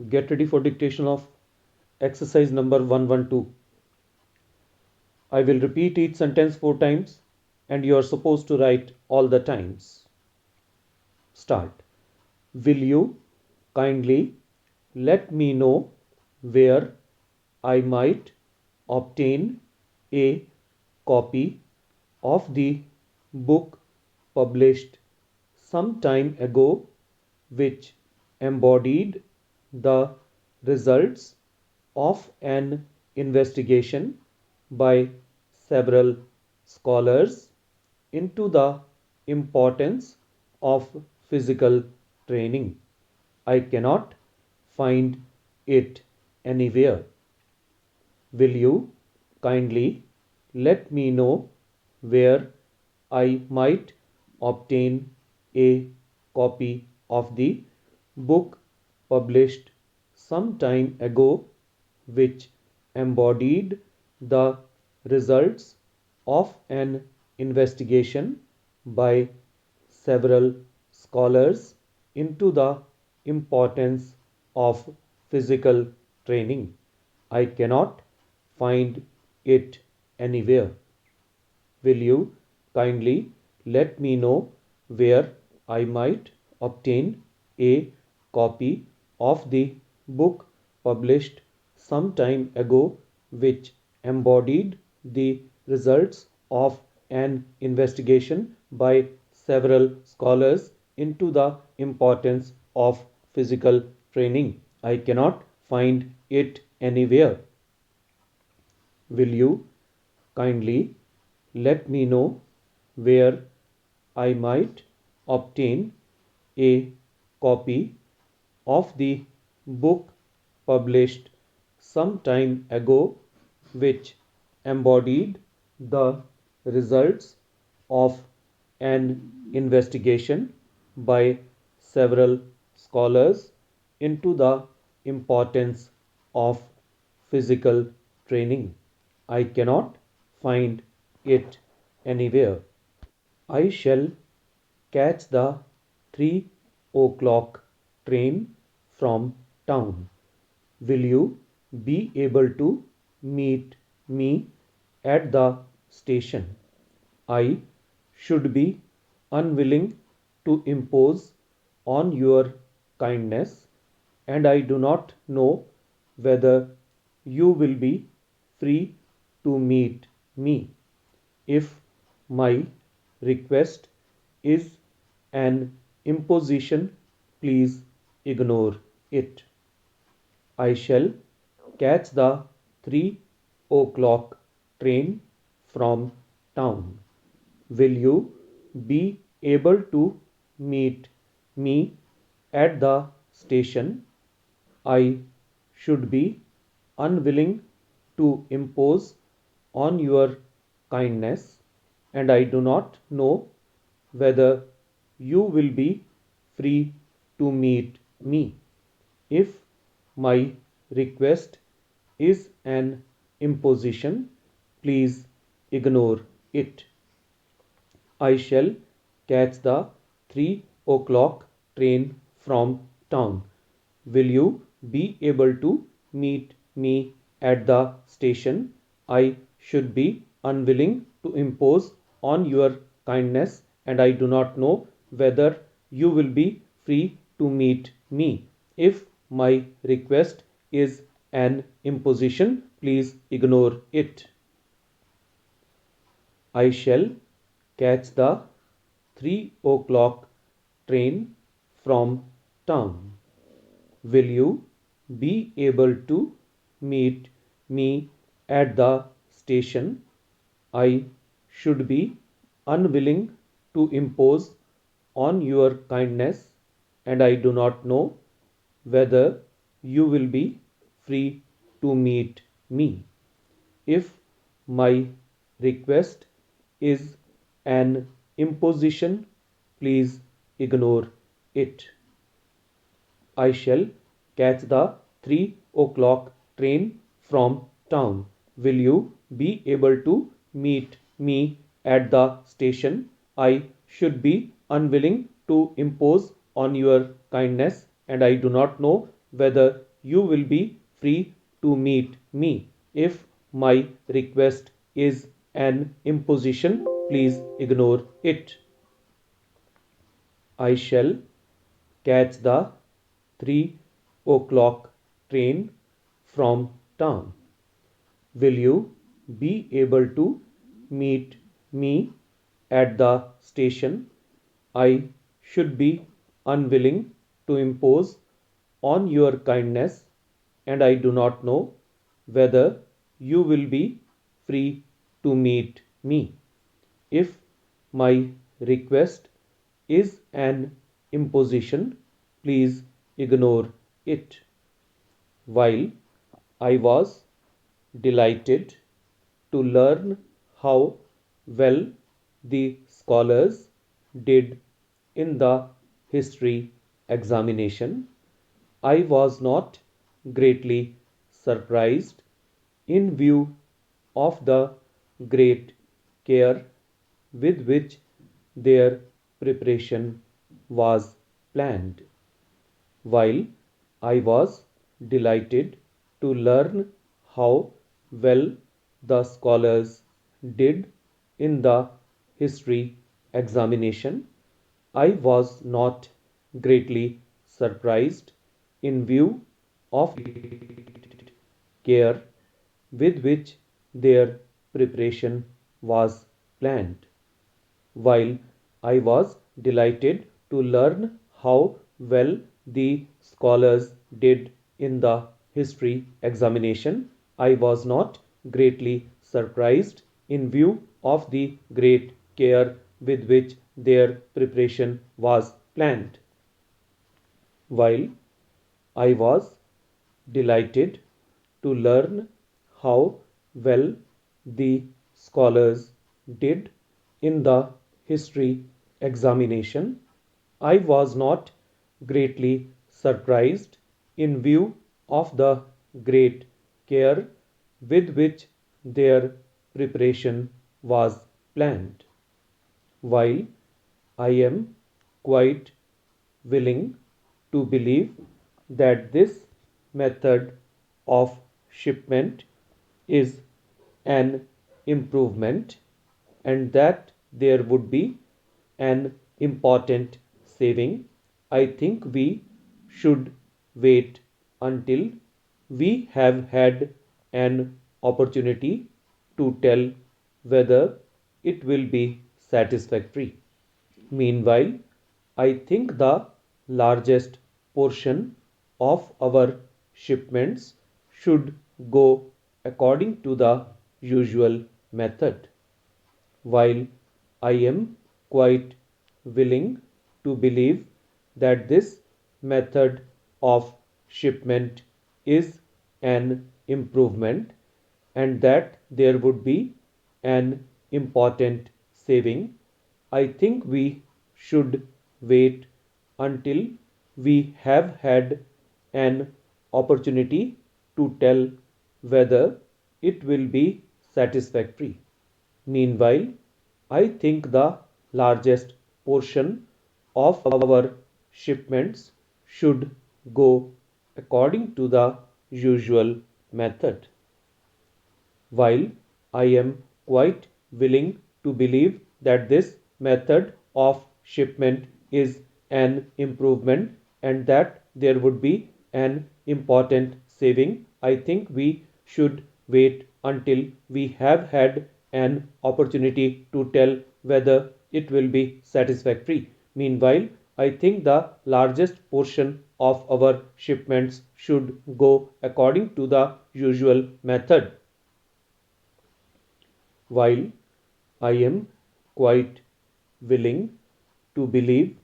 Get ready for dictation of exercise number 112. I will repeat each sentence 4 times and you are supposed to write all the times. Start. Will you kindly let me know where I might obtain a copy of the book published some time ago which embodied the results of an investigation by several scholars into the importance of physical training. I cannot find it anywhere. Will you kindly let me know where I might obtain a copy of the book published some time ago which embodied the results of an investigation by several scholars into the importance of physical training. I cannot find it anywhere. Will you kindly let me know where I might obtain a copy of the book published some time ago which embodied the results of an investigation by several scholars into the importance of physical training? I cannot find it anywhere. Will you kindly let me know where I might obtain a copy of the book published some time ago which embodied the results of an investigation by several scholars into the importance of physical training? I cannot find it anywhere. I shall catch the 3 o'clock train from town. Will you be able to meet me at the station? I should be unwilling to impose on your kindness, and I do not know whether you will be free to meet me. If my request is an imposition, please ignore it. I shall catch the 3 o'clock train from town. Will you be able to meet me at the station? I should be unwilling to impose on your kindness, and I do not know whether you will be free to meet me. If my request is an imposition, please ignore it. I shall catch the 3 o'clock train from town. Will you be able to meet me at the station? I should be unwilling to impose on your kindness, and I do not know whether you will be free to meet me. If my request is an imposition, please ignore it. I shall catch the 3 o'clock train from town. Will you be able to meet me at the station? I should be unwilling to impose on your kindness, and I do not know whether you will be free to meet me. If my request is an imposition, please ignore it. I shall catch the 3 o'clock train from town. Will you be able to meet me at the station? I should be unwilling to impose on your kindness, and I do not know whether you will be free to meet me. If my request is an imposition, please ignore it. I shall catch the 3 o'clock train from town. Will you be able to meet me at the station? I should be unwilling to impose on your kindness, and I do not know whether you will be free to meet me. If my request is an imposition, please ignore it. While I was delighted to learn how well the scholars did in the history examination, I was not greatly surprised in view of the great care with which their preparation was planned. While I was delighted to learn how well the scholars did in the history examination, I was not greatly surprised in view of care with which their preparation was planned. While I was delighted to learn how well the scholars did in the history examination, I was not greatly surprised in view of the great care with which their preparation was planned. While I was delighted to learn how well the scholars did in the history examination, I was not greatly surprised in view of the great care with which their preparation was planned. While I am quite willing to believe that this method of shipment is an improvement and that there would be an important saving, I think we should wait until we have had an opportunity to tell whether it will be satisfactory. Meanwhile, I think the largest portion of our shipments should go according to the usual method. While I am quite willing to believe that this method of shipment is an improvement and that there would be an important saving, I think we should wait until we have had an opportunity to tell whether it will be satisfactory. Meanwhile, I think the largest portion of our shipments should go according to the usual method. While I am quite willing to believe that this method of shipment is an improvement and that there would be an important saving, I think we should wait until we have had an opportunity to tell whether it will be satisfactory. Meanwhile, I think the largest portion of our shipments should go according to the usual method. While I am quite willing to believe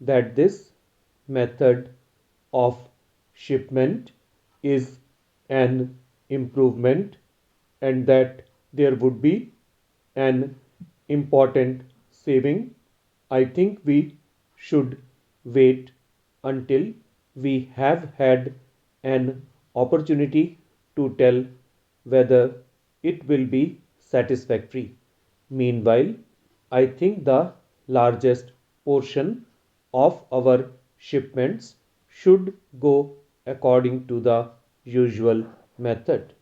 that this method of shipment is an improvement and that there would be an important saving, I think we should wait until we have had an opportunity to tell whether it will be satisfactory. Meanwhile, I think the largest portion of our shipments should go according to the usual method.